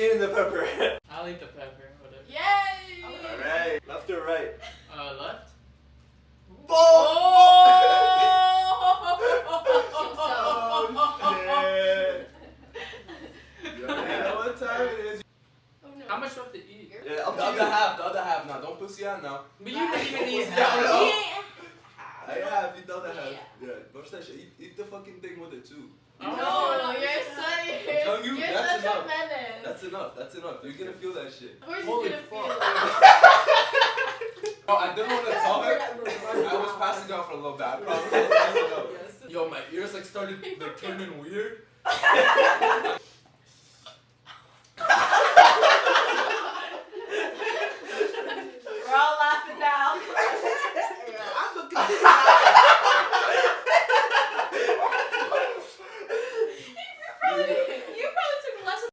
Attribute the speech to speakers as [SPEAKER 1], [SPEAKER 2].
[SPEAKER 1] eating the pepper?
[SPEAKER 2] I'll eat the pepper. Whatever.
[SPEAKER 3] Yay!
[SPEAKER 1] Alright. Left or right?
[SPEAKER 2] Left.
[SPEAKER 1] Oh! Shit. You know what time it is?
[SPEAKER 3] Oh, no.
[SPEAKER 2] How much do I have to eat?
[SPEAKER 1] Yeah, the other half now. Don't pussy out now.
[SPEAKER 2] But you didn't even eat
[SPEAKER 1] Yeah,
[SPEAKER 2] half.
[SPEAKER 1] no.
[SPEAKER 3] Yeah.
[SPEAKER 1] I have, you the other half. Yeah, brush that shit. Eat the fucking thing with it too.
[SPEAKER 3] No, you're
[SPEAKER 1] telling you,
[SPEAKER 3] you're
[SPEAKER 1] that's
[SPEAKER 3] such
[SPEAKER 1] enough.
[SPEAKER 3] a menace.
[SPEAKER 1] That's enough. You're gonna feel that shit.
[SPEAKER 3] Of course
[SPEAKER 2] Holy
[SPEAKER 3] he's gonna
[SPEAKER 2] fuck.
[SPEAKER 3] feel it.
[SPEAKER 1] Oh, I didn't want to tell her. I was passing out for a little bit. I promise. Yo, my ears like started like turning weird.